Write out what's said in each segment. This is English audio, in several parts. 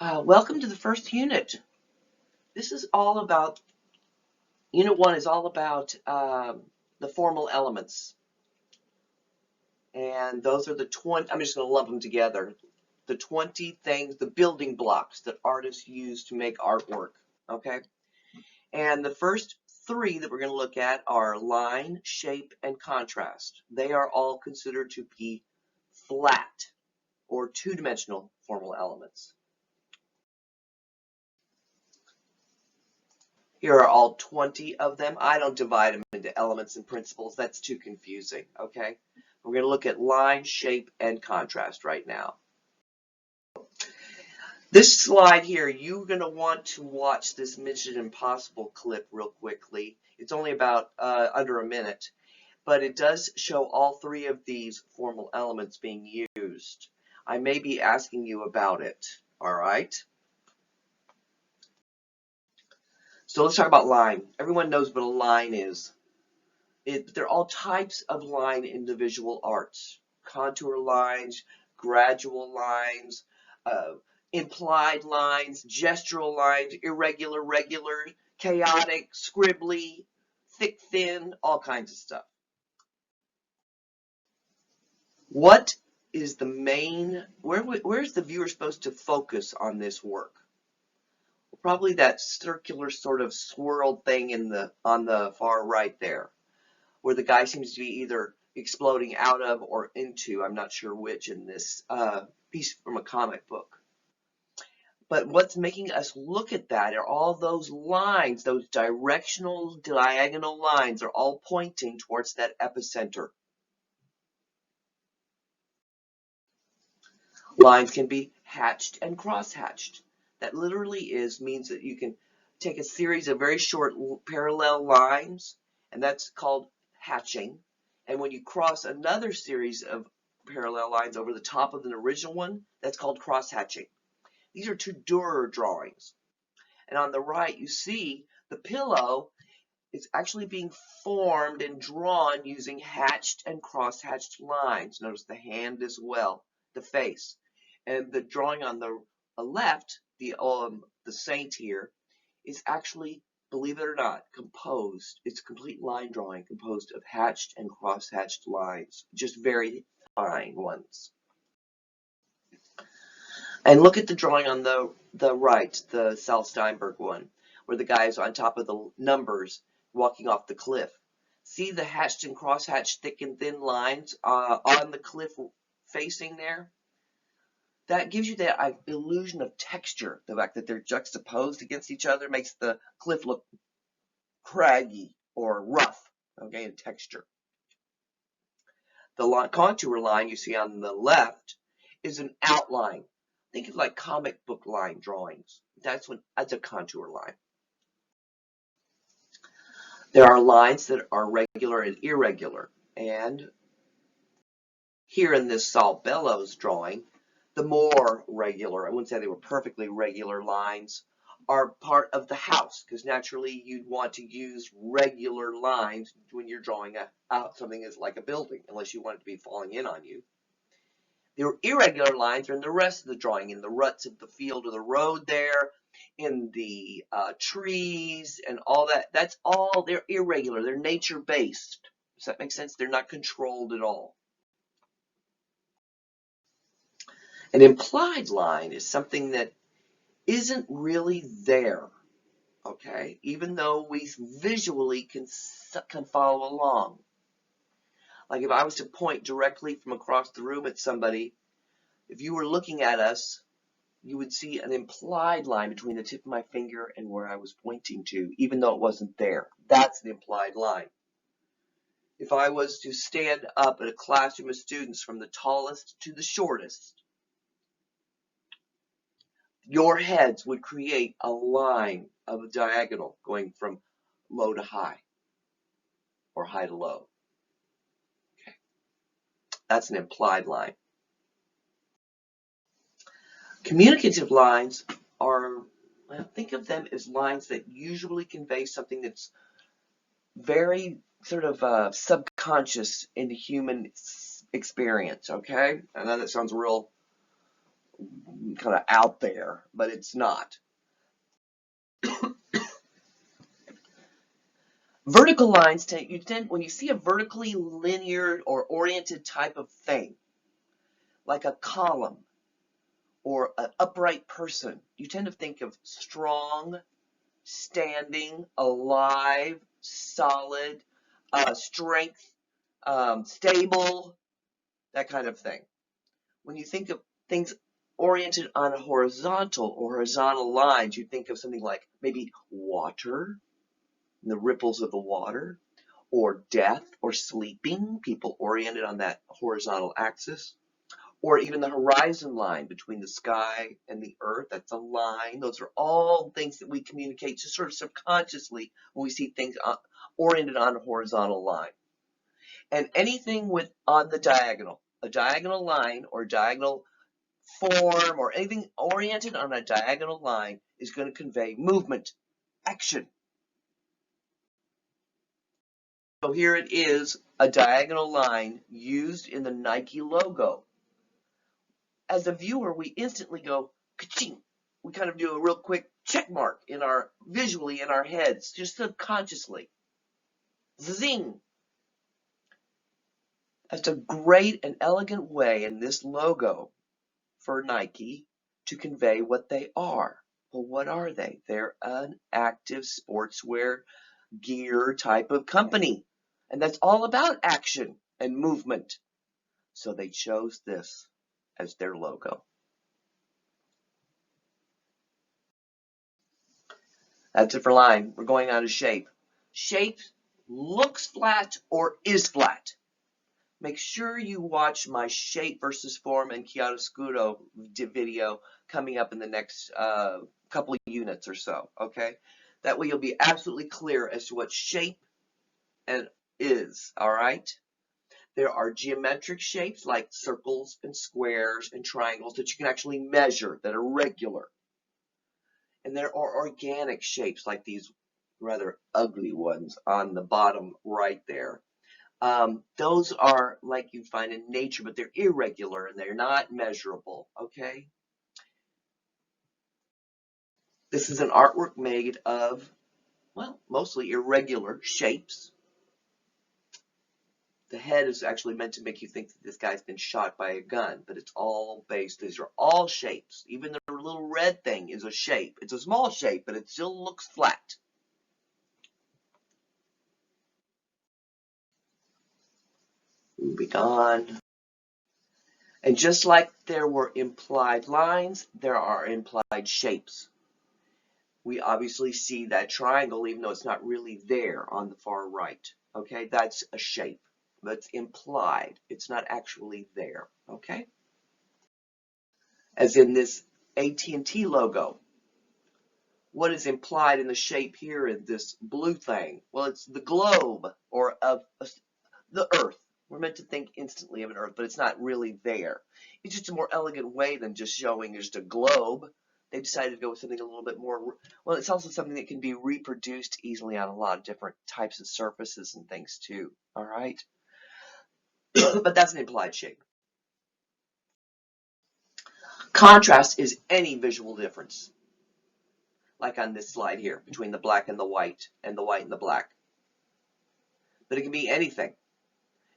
Welcome to the first unit. This is all about, Unit 1 is all about the formal elements. And those are the 20, I'm just going to lump them together. The 20 things, the building blocks that artists use to make artwork. Okay? And the first three that we're going to look at are line, shape, and contrast. They are all considered to be flat or two-dimensional formal elements. Here are all 20 of them. I don't divide them into elements and principles. That's too confusing, okay? We're going to look at line, shape, and contrast right now. This slide here, you're going to want to watch this Mission Impossible clip real quickly. It's only about under a minute, but it does show all three of these formal elements being used. I may be asking you about it, all right? So let's talk about line. Everyone knows what a line is. They're all types of line in the visual arts. Contour lines, gradual lines, implied lines, gestural lines, irregular, regular, chaotic, scribbly, thick, thin, all kinds of stuff. What is the main, where's the viewer supposed to focus on this work? Well, probably that circular sort of swirled thing on the far right there, where the guy seems to be either exploding out of or into, I'm not sure which in this piece from a comic book. But what's making us look at that are all those lines, those directional, diagonal lines are all pointing towards that epicenter. Lines can be hatched and cross-hatched. That literally means that you can take a series of very short parallel lines, and that's called hatching. And when you cross another series of parallel lines over the top of an original one, that's called cross-hatching. These are two Dürer drawings. And on the right, you see the pillow is actually being formed and drawn using hatched and cross-hatched lines. Notice the hand as well, the face. And the drawing on the left, the saint here, is actually, believe it or not, composed. It's a complete line drawing composed of hatched and cross-hatched lines, just very fine ones. And look at the drawing on the right, the Sal Steinberg one, where the guy is on top of the numbers walking off the cliff. See the hatched and cross-hatched thick and thin lines on the cliff facing there? That gives you that illusion of texture. The fact that they're juxtaposed against each other makes the cliff look craggy or rough, okay, in texture. The contour line you see on the left is an outline. Think of like comic book line drawings. That's a contour line. There are lines that are regular and irregular, and here in this Saul Bellows drawing, the more regular, I wouldn't say they were perfectly regular lines, are part of the house, because naturally you'd want to use regular lines when you're drawing out something that's like a building, unless you want it to be falling in on you. The irregular lines are in the rest of the drawing, in the ruts of the field or the road there, in the trees and all that. That's all, they're irregular, they're nature-based. Does that make sense? They're not controlled at all. An implied line is something that isn't really there, okay, even though we visually can follow along. Like if I was to point directly from across the room at somebody, if you were looking at us, you would see an implied line between the tip of my finger and where I was pointing to, even though it wasn't there. That's the implied line. If I was to stand up at a classroom of students from the tallest to the shortest, your heads would create a line of a diagonal going from low to high or high to low. Okay. That's an implied line. Communicative lines are, well, think of them as lines that usually convey something that's very sort of subconscious in the human experience, okay? I know that sounds real kind of out there, but it's not. Vertical lines when you see a vertically linear or oriented type of thing, like a column or an upright person, you tend to think of strong, standing, alive, solid, strength, stable, that kind of thing. When you think of things oriented on horizontal lines, you think of something like maybe water, the ripples of the water, or death or sleeping, people oriented on that horizontal axis, or even the horizon line between the sky and the earth. That's a line. Those are all things that we communicate just sort of subconsciously when we see things oriented on a horizontal line. And anything on the diagonal, a diagonal line or diagonal form or anything oriented on a diagonal line is going to convey movement, action. So here it is, a diagonal line used in the Nike logo. As a viewer, we instantly go, ka-ching. We kind of do a real quick check mark visually in our heads, just subconsciously. Zing. That's a great and elegant way in this logo for Nike to convey what they are. Well, what are they? They're an active sportswear gear type of company. And that's all about action and movement. So they chose this as their logo. That's it for line. We're going on to shape. Shape looks flat or is flat. Make sure you watch my shape versus form and chiaroscuro video coming up in the next couple of units or so, okay? That way you'll be absolutely clear as to what shape is, all right? There are geometric shapes like circles and squares and triangles that you can actually measure that are regular. And there are organic shapes like these rather ugly ones on the bottom right there. Those are like you find in nature, but they're irregular and they're not measurable, okay? This is an artwork made of, well, mostly irregular shapes. The head is actually meant to make you think that this guy's been shot by a gun, but it's all based, these are all shapes. Even the little red thing is a shape. It's a small shape, but it still looks flat. Moving on. And just like there were implied lines, there are implied shapes. We obviously see that triangle, even though it's not really there on the far right. Okay, that's a shape. That's implied. It's not actually there. Okay? As in this AT&T logo. What is implied in the shape here in this blue thing? Well, it's the globe or of the Earth. We're meant to think instantly of an Earth, but it's not really there. It's just a more elegant way than just showing just a globe. They decided to go with something a little bit more, well, it's also something that can be reproduced easily on a lot of different types of surfaces and things too, all right? But that's an implied shape. Contrast is any visual difference, like on this slide here, between the black and the white and the black. But it can be anything.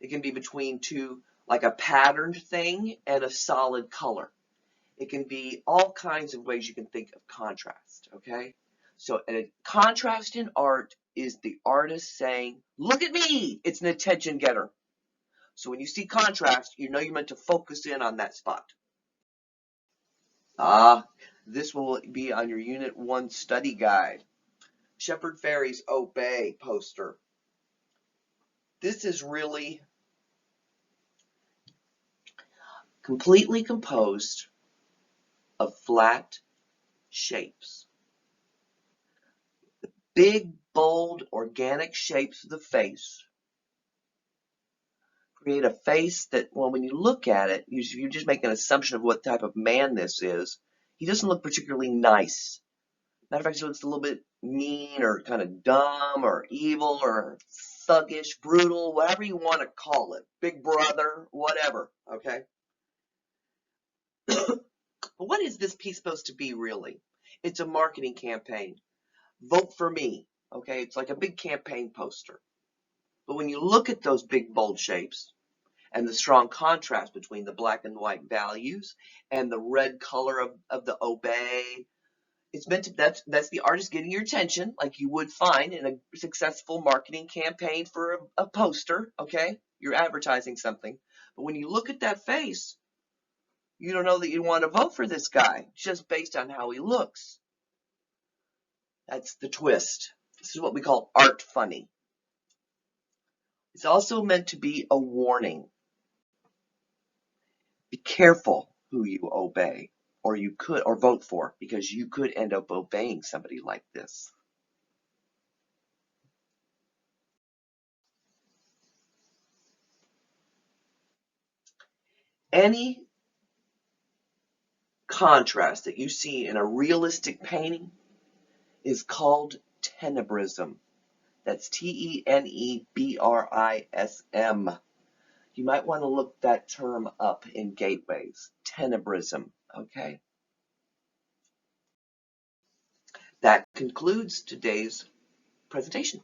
It can be between two, like a patterned thing and a solid color. It can be all kinds of ways you can think of contrast, okay? So a contrast in art is the artist saying, look at me, it's an attention getter. So when you see contrast, you know you're meant to focus in on that spot. This will be on your Unit 1 study guide. Shepard Fairey's Obey poster. This is really completely composed of flat shapes. The big, bold, organic shapes of the face create a face that, well, when you look at it, you just make an assumption of what type of man this is. He doesn't look particularly nice. Matter of fact, he looks a little bit mean or kind of dumb or evil or thuggish, brutal, whatever you want to call it. Big brother, whatever, okay? But what is this piece supposed to be really? It's a marketing campaign. Vote for me. Okay, it's like a big campaign poster. But when you look at those big bold shapes and the strong contrast between the black and white values and the red color of the obey, it's meant to, that's the artist getting your attention, like you would find in a successful marketing campaign for a poster. Okay, you're advertising something. But when you look at that face, you don't know that you want to vote for this guy just based on how he looks. That's the twist. This is what we call art funny. It's also meant to be a warning. Be careful who you obey or vote for, because you could end up obeying somebody like this. Any contrast that you see in a realistic painting is called tenebrism. That's Tenebrism. You might want to look that term up in gateways. Tenebrism. Okay? That concludes today's presentation.